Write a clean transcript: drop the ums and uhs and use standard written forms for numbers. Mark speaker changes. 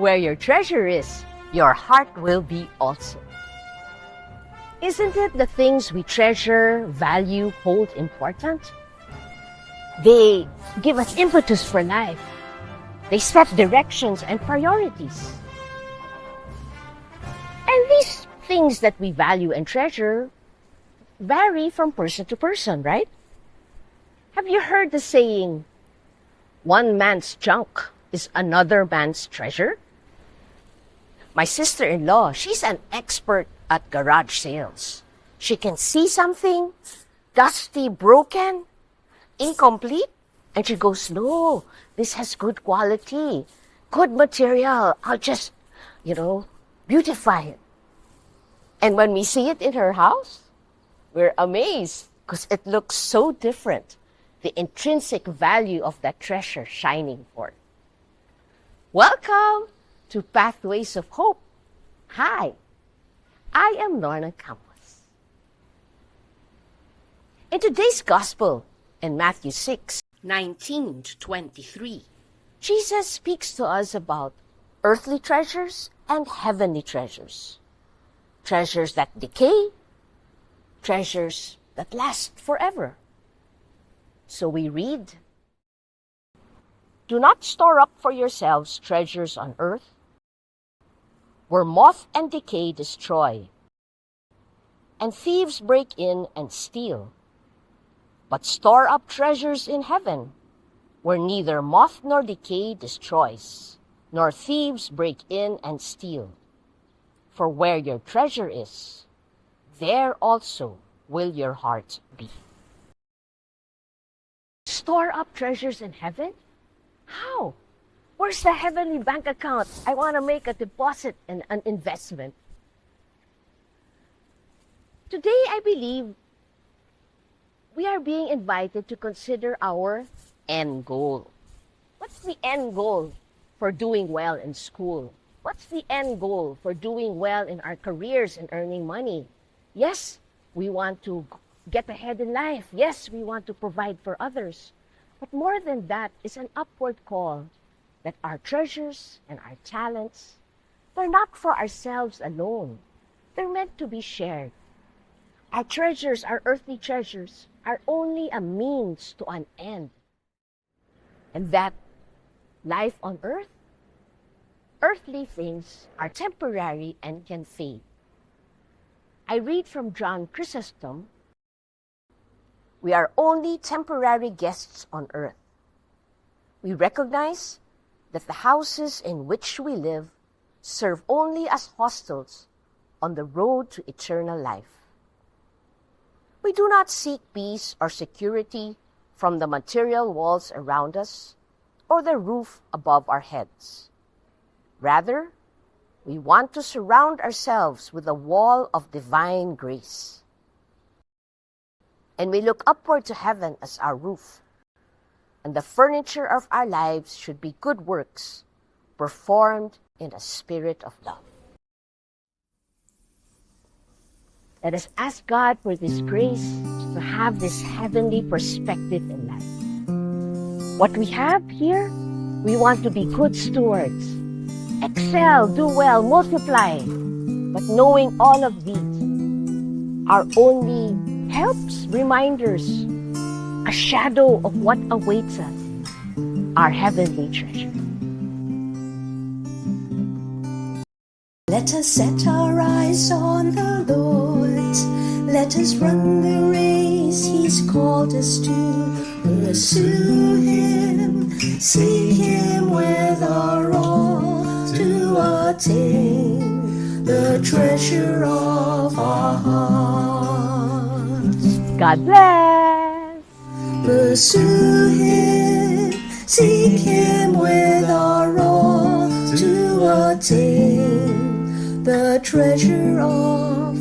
Speaker 1: Where your treasure is, your heart will be also. Isn't it the things we treasure, value, hold important? They give us impetus for life. They set directions and priorities. And these things that we value and treasure vary from person to person, right? Have you heard the saying, one man's junk is another man's treasure? My sister-in-law, she's an expert at garage sales. She can see something dusty, broken, incomplete, and she goes, no, this has good quality, good material. I'll just, beautify it. And when we see it in her house, we're amazed because it looks so different. The intrinsic value of that treasure shining forth. Welcome to Pathways of Hope. Hi, I am Lorna Campos. In today's Gospel, in Matthew 6:19-23, Jesus speaks to us about earthly treasures and heavenly treasures. Treasures that decay, treasures that last forever. So we read, do not store up for yourselves treasures on earth, where moth and decay destroy, and thieves break in and steal. But store up treasures in heaven, where neither moth nor decay destroys, nor thieves break in and steal. For where your treasure is, there also will your heart be. Store up treasures in heaven? How? Where's the heavenly bank account? I want to make a deposit and an investment. Today, I believe we are being invited to consider our end goal. What's the end goal for doing well in school? What's the end goal for doing well in our careers and earning money? Yes, we want to get ahead in life. Yes, we want to provide for others. But more than that is an upward call that our treasures and our talents, they're not for ourselves alone. They're meant to be shared. Our treasures, our earthly treasures, are only a means to an end. And that life on earth, earthly things are temporary and can fade. I read from John Chrysostom, we are only temporary guests on earth. We recognize that the houses in which we live serve only as hostels on the road to eternal life. We do not seek peace or security from the material walls around us or the roof above our heads. Rather, we want to surround ourselves with a wall of divine grace. And we look upward to heaven as our roof. And the furniture of our lives should be good works, performed in a spirit of love. Let us ask God for this grace to have this heavenly perspective in life. What we have here, we want to be good stewards. Excel, do well, multiply. But knowing all of these are only helps, reminders, a shadow of what awaits us, our heavenly treasure.
Speaker 2: Let us set our eyes on the Lord. Let us run the race He's called us to. Pursue Him, seek Him with our all, to attain the treasure of our hearts.
Speaker 1: God bless!
Speaker 2: Pursue Him, seek Him with our all, to attain the treasure of